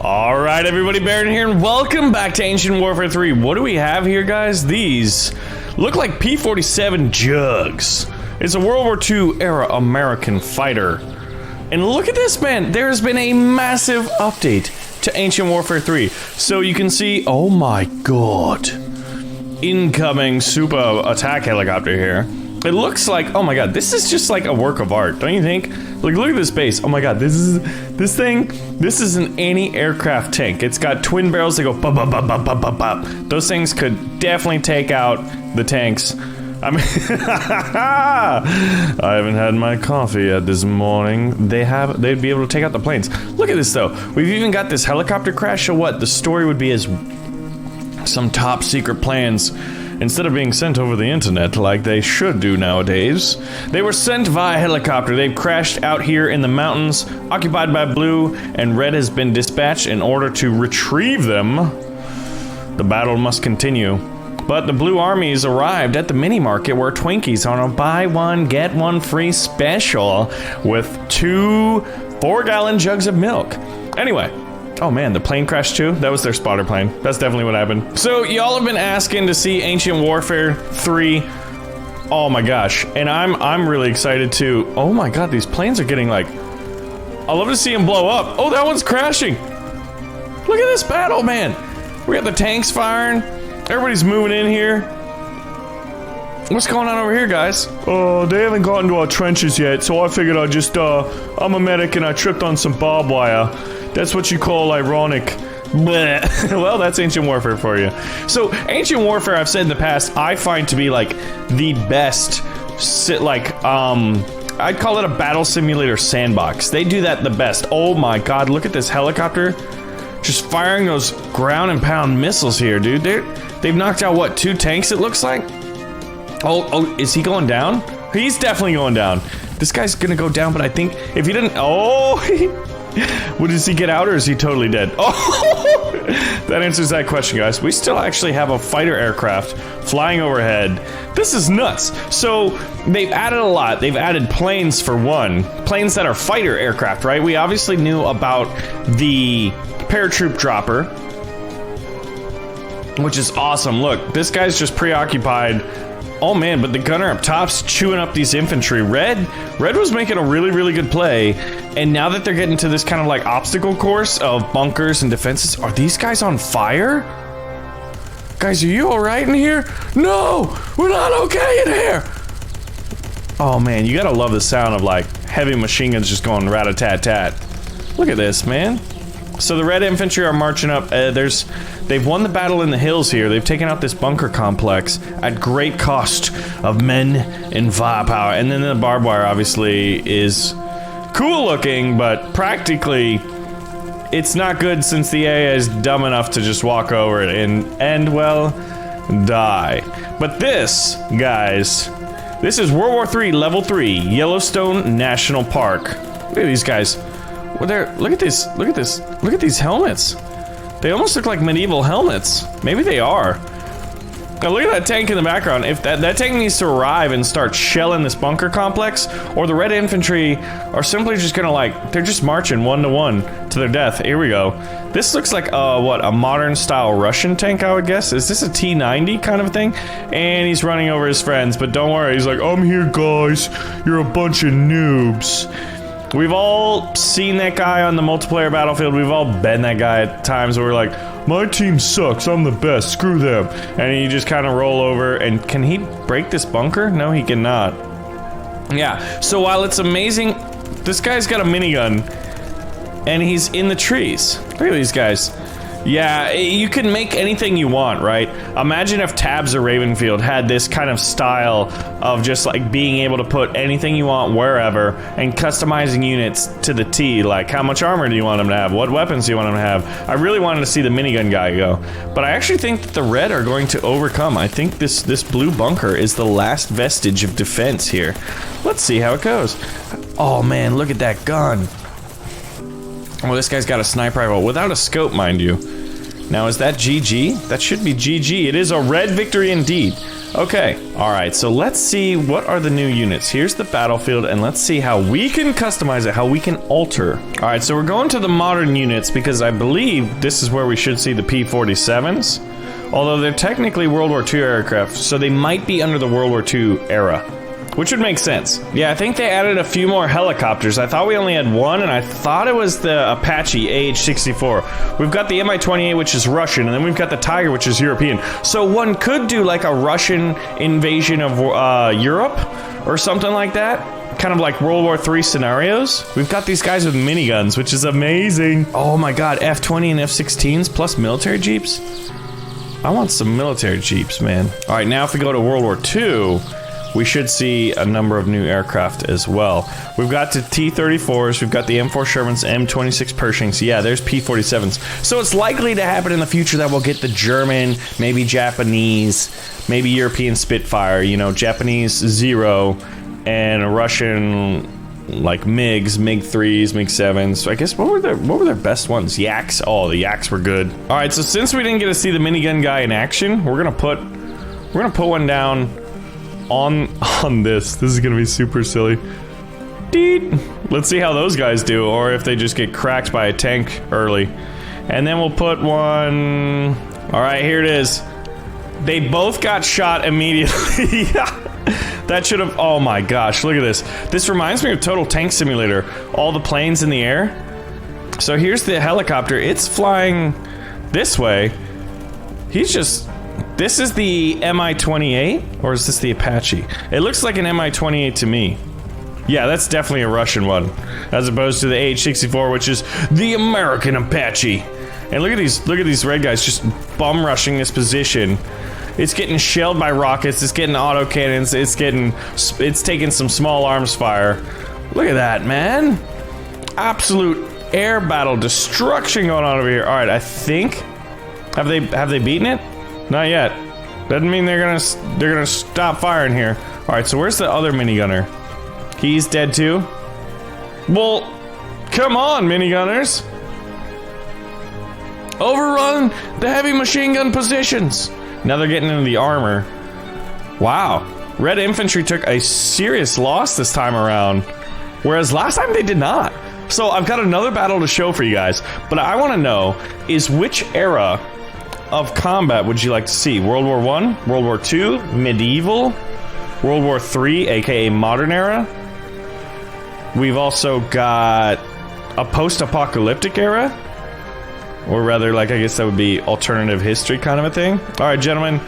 Alright everybody, Baron here, and welcome back to Ancient Warfare 3. What do we have here, guys? These look like P-47 jugs. It's a World War II era American fighter. And look at this, man. There's been a massive update to Ancient Warfare 3. So you can see, oh my god, incoming super attack helicopter here. It looks like, oh my god, this is just like a work of art, don't you think? Like, look at this base. Oh my god, this is an anti-aircraft tank. It's got twin barrels that go bop, bop, bop, bop, bop, bop, bop. Those things could definitely take out the tanks. I mean, I haven't had my coffee yet this morning. They'd be able to take out the planes. Look at this though. We've even got this helicopter crash. So what? The story would be as some top secret plans, instead of being sent over the internet like they should do nowadays, they were sent via helicopter. They've crashed out here in the mountains, occupied by Blue, and Red has been dispatched in order to retrieve them. The battle must continue. But the Blue armies arrived at the mini market where Twinkies on a buy one, get one free special with 2 4-gallon jugs of milk. Anyway. Oh man, the plane crashed too? That was their spotter plane. That's definitely what happened. So, y'all have been asking to see Ancient Warfare 3. Oh my gosh. And I'm really excited too. Oh my god, these planes are getting like... I love to see them blow up. Oh, that one's crashing. Look at this battle, man. We got the tanks firing. Everybody's moving in here. What's going on over here, guys? They haven't gotten to our trenches yet, so I figured I'd just, I'm a medic and I tripped on some barbed wire. That's what you call ironic. Well, that's Ancient Warfare for you. So, Ancient Warfare, I've said in the past, I find to be like the best, I'd call it a battle simulator sandbox. They do that the best. Oh my god, look at this helicopter. Just firing those ground and pound missiles here, dude. They've knocked out, what, 2 tanks it looks like? Oh, is he going down? He's definitely going down. This guy's gonna go down, but I think if he didn't, does he get out or is he totally dead? Oh, that answers that question, guys. We still actually have a fighter aircraft flying overhead. This is nuts. So they've added a lot. They've added planes for one. Planes that are fighter aircraft, right? We obviously knew about the paratroop dropper, which is awesome. Look, this guy's just preoccupied. Oh man, but the gunner up top's chewing up these infantry. Red was making a really, really good play, and now that they're getting to this kind of like obstacle course of bunkers and defenses, are these guys on fire? Guys, are you alright in here? No! We're not okay in here! Oh man, you gotta love the sound of like heavy machine guns just going rat-a-tat-tat. Look at this, man. So the Red infantry are marching up. They've won the battle in the hills here. They've taken out this bunker complex at great cost of men and firepower. And then the barbed wire obviously is cool looking, but practically it's not good since the AA is dumb enough to just walk over it and well, die. But this, guys, this is World War III Level 3, Yellowstone National Park. Look at these guys. Well, look at this, look at these helmets. They almost look like medieval helmets. Maybe they are. Now look at that tank in the background. If that tank needs to arrive and start shelling this bunker complex, or the Red infantry are simply just gonna like, they're just marching 1-to-1 to their death. Here we go. This looks like, what, a modern style Russian tank, I would guess? Is this a T-90 kind of thing? And he's running over his friends, but don't worry, he's like, I'm here guys, you're a bunch of noobs. We've all seen that guy on the multiplayer battlefield. We've all been that guy at times where we're like, my team sucks, I'm the best, screw them. And you just kind of roll over, and can he break this bunker? No, he cannot. Yeah, so while it's amazing, this guy's got a minigun, and he's in the trees. Look at these guys. Yeah, you can make anything you want, right? Imagine if Tabs or Ravenfield had this kind of style of just like being able to put anything you want wherever and customizing units to the T. Like, how much armor do you want them to have? What weapons do you want them to have? I really wanted to see the minigun guy go. But I actually think that the Red are going to overcome. I think this blue bunker is the last vestige of defense here. Let's see how it goes. Oh man, look at that gun. Well, this guy's got a sniper rifle without a scope, mind you. Now, is that GG? That should be GG. It is a red victory indeed. Okay, all right, so let's see what are the new units. Here's the battlefield, and let's see how we can customize it, how we can alter. All right, so we're going to the modern units because I believe this is where we should see the P-47s. Although they're technically World War II aircraft, so they might be under the World War II era. Which would make sense. Yeah, I think they added a few more helicopters. I thought we only had one, and I thought it was the Apache AH-64. We've got the Mi-28, which is Russian, and then we've got the Tiger, which is European. So one could do like a Russian invasion of Europe, or something like that. Kind of like World War III scenarios. We've got these guys with miniguns, which is amazing. Oh my god, F-20 and F-16s plus military jeeps? I want some military jeeps, man. All right, now if we go to World War II, we should see a number of new aircraft as well. We've got the T-34s, we've got the M4 Shermans, M26 Pershings. Yeah, there's P-47s. So it's likely to happen in the future that we'll get the German, maybe Japanese, maybe European Spitfire, you know, Japanese Zero, and a Russian, like MiGs, MiG-3s, MiG-7s. So I guess what were their best ones? Yaks. Oh, the Yaks were good. All right, so since we didn't get to see the minigun guy in action, we're gonna put one down on this. This is gonna be super silly. Deet. Let's see how those guys do, or if they just get cracked by a tank early. And then we'll put one. All right, here it is. They both got shot immediately. That should have. Oh my gosh, look at this. This reminds me of Total Tank Simulator. All the planes in the air. So here's the helicopter. It's flying this way. He's just. This is the Mi-28, or is this the Apache? It looks like an Mi-28 to me. Yeah, that's definitely a Russian one, as opposed to the AH-64, which is the American Apache. And look at these red guys just bum rushing this position. It's getting shelled by rockets. It's getting autocannons. It's taking some small arms fire. Look at that, man! Absolute air battle destruction going on over here. All right, I think have they beaten it? Not yet. Doesn't mean they're gonna stop firing here. All right, so where's the other minigunner? He's dead too. Well, come on, minigunners! Overrun the heavy machine gun positions. Now they're getting into the armor. Wow, Red Infantry took a serious loss this time around, whereas last time they did not. So I've got another battle to show for you guys, but I want to know is which era of combat would you like to see? World War I, World War II, medieval, World War III, aka modern era. We've also got a post-apocalyptic era, or rather, like, I guess that would be alternative history kind of a thing. All right, gentlemen,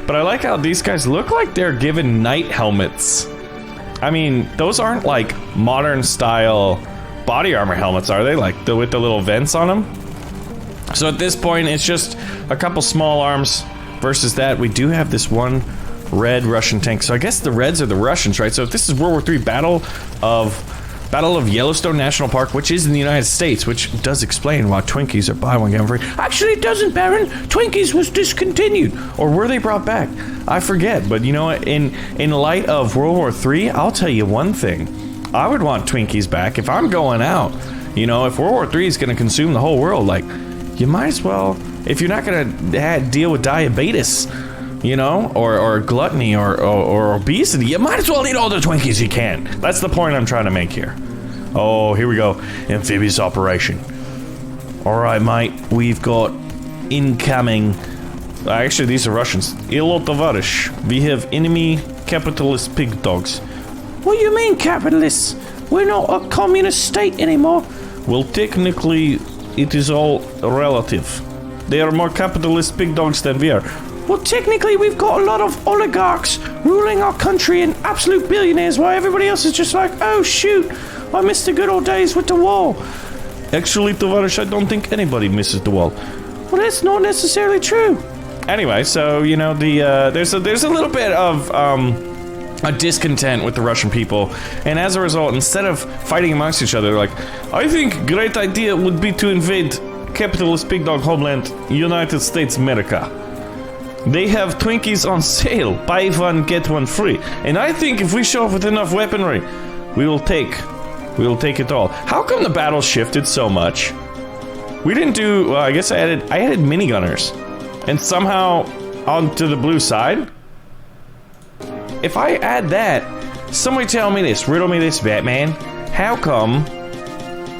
but I like how these guys look like they're given knight helmets. I mean, those aren't like modern style body armor helmets, are they? Like with the little vents on them? So at this point, it's just a couple small arms versus that. We do have this one red Russian tank. So I guess the Reds are the Russians, right? So if this is World War III Battle of Yellowstone National Park, which is in the United States, which does explain why Twinkies are buy one get one free. Actually, it doesn't, Baron. Twinkies was discontinued, or were they brought back? I forget. But you know what? In light of World War III, I'll tell you one thing. I would want Twinkies back if I'm going out. You know, if World War III is going to consume the whole world, like, you might as well, if you're not going to deal with diabetes, you know, or gluttony or obesity, you might as well eat all the Twinkies you can. That's the point I'm trying to make here. Oh, here we go. Amphibious operation. Alright, mate. We've got incoming. Actually, these are Russians. Hello, tovarish. We have enemy capitalist pig dogs. What do you mean, capitalists? We're not a communist state anymore. Well, technically, it is all relative. They are more capitalist pig dogs than we are. Well, technically, we've got a lot of oligarchs ruling our country and absolute billionaires, while everybody else is just like, oh, shoot, I missed the good old days with the wall. Actually, tovarish, I don't think anybody misses the wall. Well, that's not necessarily true. Anyway, so, you know, there's a little bit of, a discontent with the Russian people, and as a result, instead of fighting amongst each other, they're like, I think great idea would be to invade capitalist pig dog homeland, United States America. They have Twinkies on sale, buy one get one free, and I think if we show up with enough weaponry, we will take it all. How come the battle shifted so much? We didn't do, well, I guess I added minigunners. And somehow onto the blue side? If I add that, somebody tell me this, riddle me this, Batman. How come,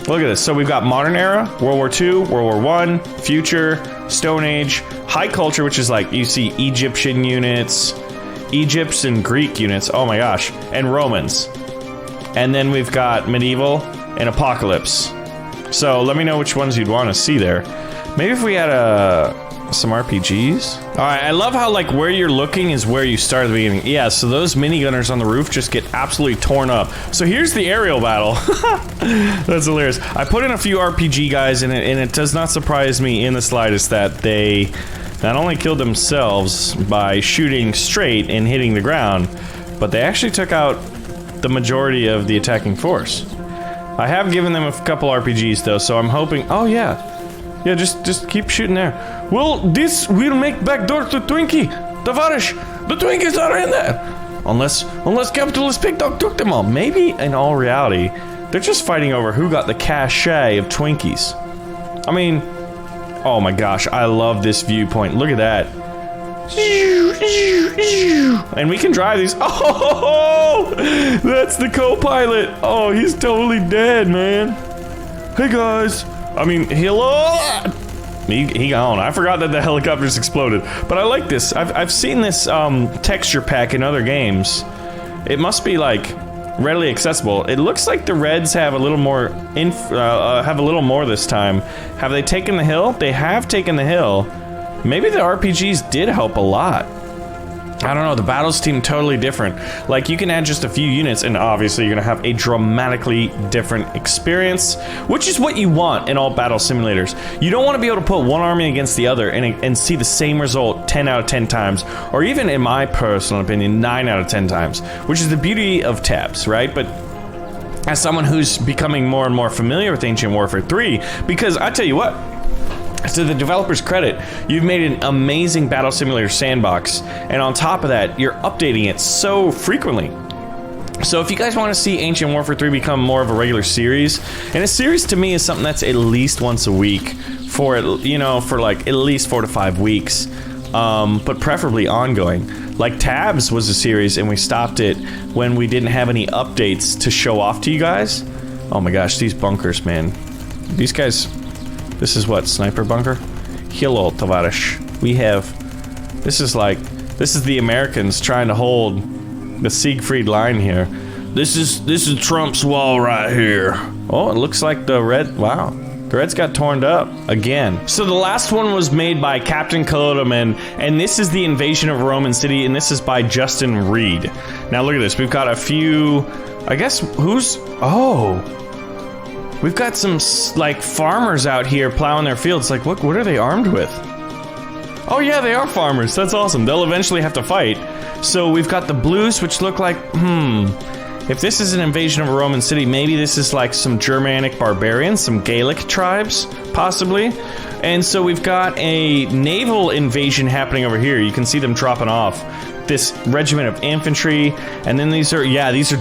look at this, so we've got modern era, World War II, World War I, future, Stone Age, high culture, which is like, you see Egyptian units, Egyptian Greek units, oh my gosh, and Romans. And then we've got medieval and apocalypse. So let me know which ones you'd want to see there. Maybe if we had some RPGs. All right, I love how like where you're looking is where you start at the beginning. Yeah, so those minigunners on the roof just get absolutely torn up. So here's the aerial battle. That's hilarious. I put in a few RPG guys in it, and it does not surprise me in the slightest that they not only killed themselves by shooting straight and hitting the ground, but they actually took out the majority of the attacking force. I have given them a couple RPGs though, so I'm hoping. Oh yeah. Yeah, just keep shooting there. Well, this will make backdoor to Twinkie. Tavarish, the Twinkies are in there. Unless capitalist Pig Dog took them all. Maybe in all reality, they're just fighting over who got the cachet of Twinkies. I mean, oh my gosh, I love this viewpoint. Look at that. And we can drive these. Oh, that's the co-pilot. Oh, he's totally dead, man. Hey guys. I mean, hello. He gone. I forgot that the helicopters exploded. But I like this. I've seen this texture pack in other games. It must be like readily accessible. It looks like the Reds have a little more this time. Have they taken the hill? They have taken the hill. Maybe the RPGs did help a lot. I don't know, the battles seem totally different. Like, you can add just a few units, and obviously you're gonna have a dramatically different experience, which is what you want in all battle simulators. You don't want to be able to put one army against the other and see the same result 10 out of 10 times, or even, in my personal opinion, 9 out of 10 times, which is the beauty of tabs, right? But as someone who's becoming more and more familiar with Ancient Warfare 3, because I tell you what, to the developer's credit, you've made an amazing battle simulator sandbox, and on top of that, you're updating it so frequently. So if you guys want to see Ancient Warfare 3 become more of a regular series, and a series to me is something that's at least once a week for, you know, for like at least 4 to 5 weeks, but preferably ongoing. Like Tabs was a series, and we stopped it when we didn't have any updates to show off to you guys. Oh my gosh, these bunkers, man. These guys... This is what, sniper bunker? Hello, Tavarish. We have... This is the Americans trying to hold the Siegfried line here. This is Trump's wall right here. Oh, it looks like the red... Wow. The Reds got torn up again. So the last one was made by Captain Colodoman, and this is the Invasion of Roman City, and this is by Justin Reed. Now look at this. We've got a few... I guess who's... Oh... We've got some, like, farmers out here plowing their fields. Like, what are they armed with? Oh, yeah, they are farmers. That's awesome. They'll eventually have to fight. So we've got the blues, which look like, if this is an invasion of a Roman city, maybe this is like some Germanic barbarians, some Gaelic tribes, possibly. And so we've got a naval invasion happening over here. You can see them dropping off. This regiment of infantry, and then these are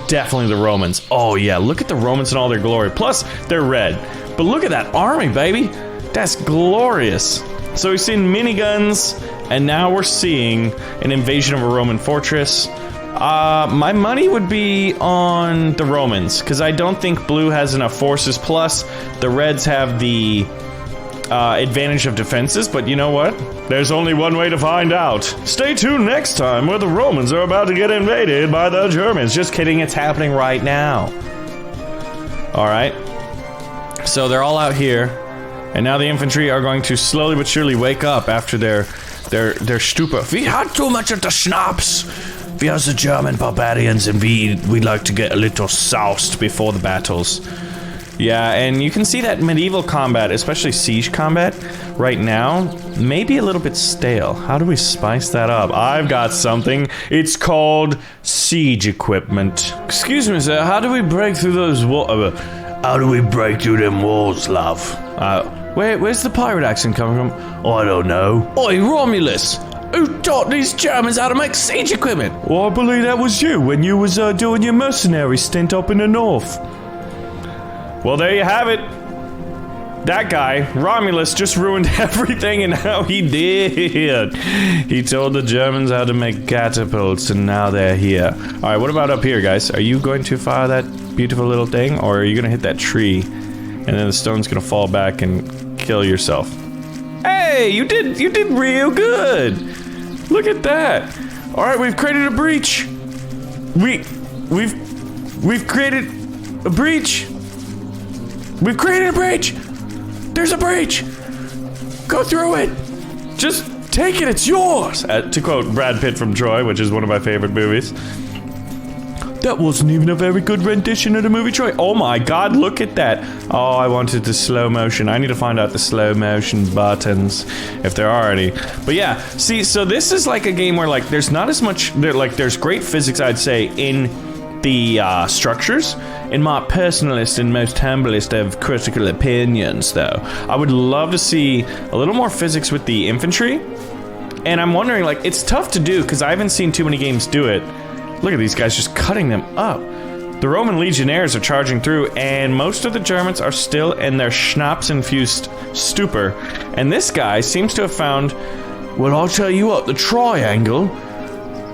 definitely the Romans. Oh yeah, look at the Romans in all their glory. Plus, they're red. But look at that army, baby. That's glorious. So we've seen miniguns, and now we're seeing an invasion of a Roman fortress. My money would be on the Romans, because I don't think blue has enough forces. Plus, the Reds have the advantage of defenses, but you know what? There's only one way to find out. Stay tuned next time where the Romans are about to get invaded by the Germans. Just kidding, it's happening right now. Alright. So they're all out here, and now the infantry are going to slowly but surely wake up after their stupor. We had too much of the schnapps. We are the German barbarians, and we like to get a little soused before the battles. Yeah, and you can see that medieval combat, especially siege combat, right now, may be a little bit stale. How do we spice that up? I've got something. It's called siege equipment. Excuse me, sir, how do we break through those walls? How do we break through them walls, love? Where's the pirate accent coming from? I don't know. Oi, Romulus! Who taught these Germans how to make siege equipment? Well, I believe that was you when you was doing your mercenary stint up in the north. Well, there you have it. That guy, Romulus, just ruined everything, and how he did. He told the Germans how to make catapults, and now they're here. Alright, what about up here, guys? Are you going to fire that beautiful little thing, or are you gonna hit that tree, and then the stone's gonna fall back and kill yourself? Hey, you did real good! Look at that! Alright, we've created a breach! We've created a breach! We've created a breach! There's a breach! Go through it! Just take it, it's yours! To quote Brad Pitt from Troy, which is one of my favorite movies. That wasn't even a very good rendition of the movie Troy. Oh my god, look at that! Oh, I wanted the slow motion. I need to find out the slow motion buttons, if there are any. But yeah, see, so this is like a game where like there's not as much, there's great physics, I'd say, in the structures. In my personalist and most humblest of critical opinions, though, I would love to see a little more physics with the infantry. And I'm wondering, like, it's tough to do because I haven't seen too many games do it. Look at these guys just cutting them up. The Roman legionnaires are charging through, and most of the Germans are still in their schnapps-infused stupor. And this guy seems to have found, well, I'll tell you what, the triangle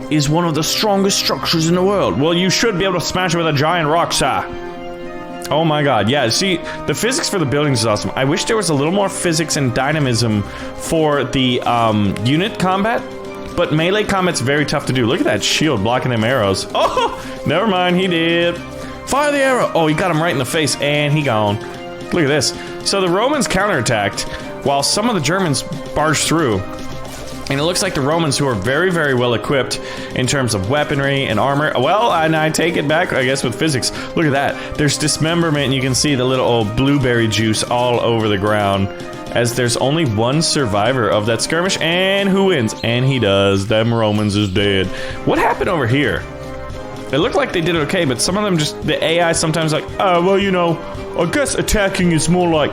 is one of the strongest structures in the world. Well, you should be able to smash it with a giant rock, sir. Oh my god, yeah, see, the physics for the buildings is awesome. I wish there was a little more physics and dynamism for the unit combat, but melee combat's very tough to do. Look at that shield blocking them arrows. Oh, never mind, he did. Fire the arrow. Oh, he got him right in the face, and he gone. Look at this. So the Romans counterattacked, while some of the Germans barged through. And it looks like the Romans, who are very, very well equipped in terms of weaponry and armor. Well, and I take it back, I guess, with physics. Look at that. There's dismemberment, and you can see the little old blueberry juice all over the ground, as there's only one survivor of that skirmish. And who wins? And he does. Them Romans is dead. What happened over here? It looked like they did okay, but some of them just, the AI sometimes like, oh, well, you know, I guess attacking is more like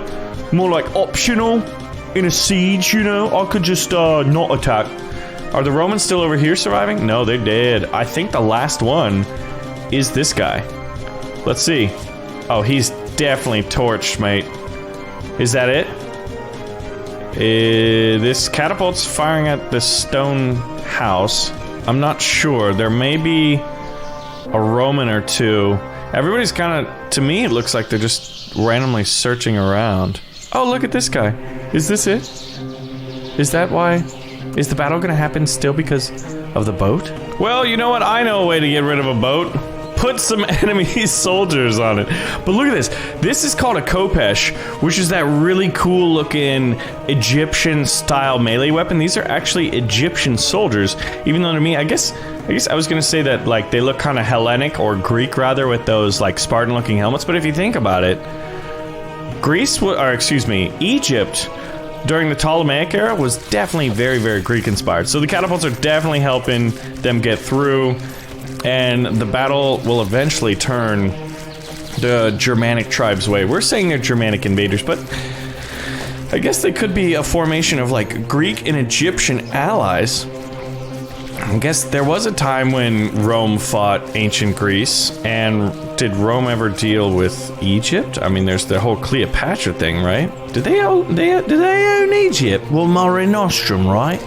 optional. In a siege, you know, I could just not attack. Are the Romans still over here surviving? No, they're dead. I think the last one is this guy. Let's see. Oh, he's definitely torched, mate. Is that it? This catapult's firing at the stone house. I'm not sure. There may be a Roman or two. Everybody's kind of, to me, it looks like they're just randomly searching around. Oh, look at this guy. Is this it? Is that why? Is the battle gonna happen still because of the boat? Well, you know what? I know a way to get rid of a boat. Put some enemy soldiers on it. But look at this. This is called a Kopesh, which is that really cool looking Egyptian style melee weapon. These are actually Egyptian soldiers, even though to me, I guess I was gonna say that like they look kind of Hellenic or Greek rather with those like Spartan looking helmets, but if you think about it, Egypt during the Ptolemaic era was definitely very, very Greek inspired. So the catapults are definitely helping them get through, and the battle will eventually turn the Germanic tribes' way. We're saying they're Germanic invaders, but I guess they could be a formation of like Greek and Egyptian allies. I guess there was a time when Rome fought ancient Greece, and did Rome ever deal with Egypt? I mean, there's the whole Cleopatra thing, right? Did they own Egypt? Well, Mare Nostrum, right?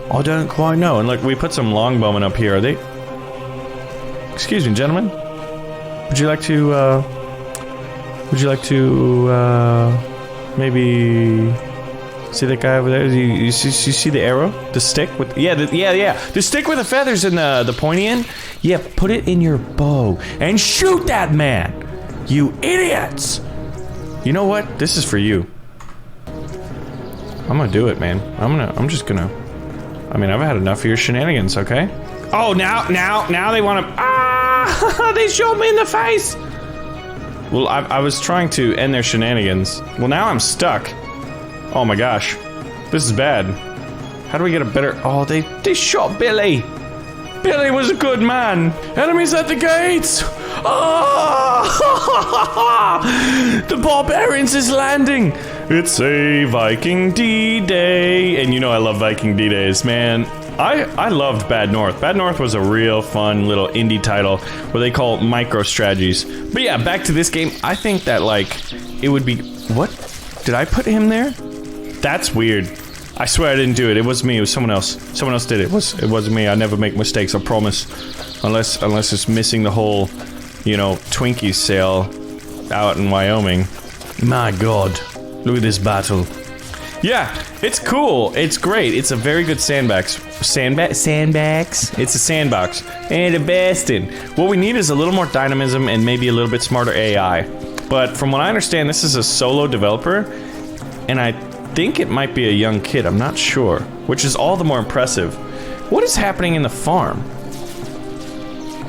I don't quite know. And look, we put some longbowmen up here. Are they? Excuse me, gentlemen. Would you like to, maybe see that guy over there? You see the arrow? The stick with, yeah. The stick with the feathers and the pointy end? Yeah, put it in your bow and shoot that man! You idiots! You know what? This is for you. I'm gonna do it, man. I'm just gonna, I mean, I've had enough of your shenanigans, okay? Oh, now they wanna, they shot me in the face! Well, I was trying to end their shenanigans. Well, now I'm stuck. Oh my gosh. This is bad. How do we get a better... Oh, they shot Billy! Billy was a good man! Enemies at the gates! Oh! The barbarians is landing! It's a Viking D-Day! And you know I love Viking D-Days, man. I loved Bad North. Bad North was a real fun little indie title where they call micro strategies. But yeah, back to this game. I think that, like, it would be... What? Did I put him there? That's weird. I swear I didn't do it. It was me. It was someone else. Someone else did it. It wasn't me. I never make mistakes, I promise. Unless it's missing the whole, you know, Twinkie sale out in Wyoming. My god. Look at this battle. Yeah, it's cool. It's great. It's a very good sandbox. Sandbox? It's a sandbox. And a bastion. What we need is a little more dynamism and maybe a little bit smarter AI. But from what I understand, this is a solo developer. And I think it might be a young kid. I'm not sure. Which is all the more impressive. What is happening in the farm?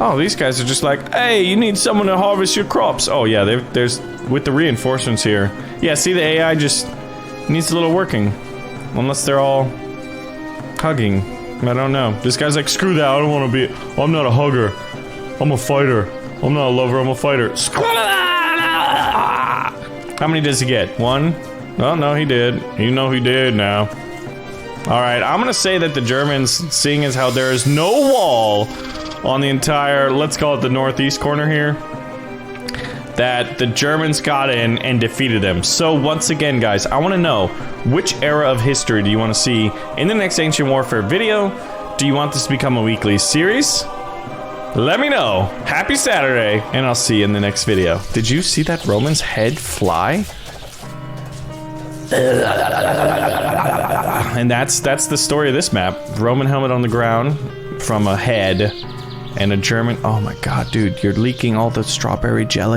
Oh, these guys are just like, hey, you need someone to harvest your crops. Oh, yeah, there's... With the reinforcements here. Yeah, see, the AI just... needs a little working. Unless they're all hugging. I don't know. This guy's like, screw that, I don't want to be... I'm not a hugger. I'm a fighter. I'm not a lover, I'm a fighter. How many does he get? One? Oh, no, he did. You know he did now. Alright, I'm gonna say that the Germans, seeing as how there is no wall on the entire, let's call it the northeast corner here, that the Germans got in and defeated them. So once again, guys, I want to know, which era of history do you want to see in the next Ancient Warfare video? Do you want this to become a weekly series? Let me know. Happy Saturday, and I'll see you in the next video. Did you see that Roman's head fly? And that's the story of this map. Roman helmet on the ground from a head and a German. Oh my god, dude, you're leaking all the strawberry jelly.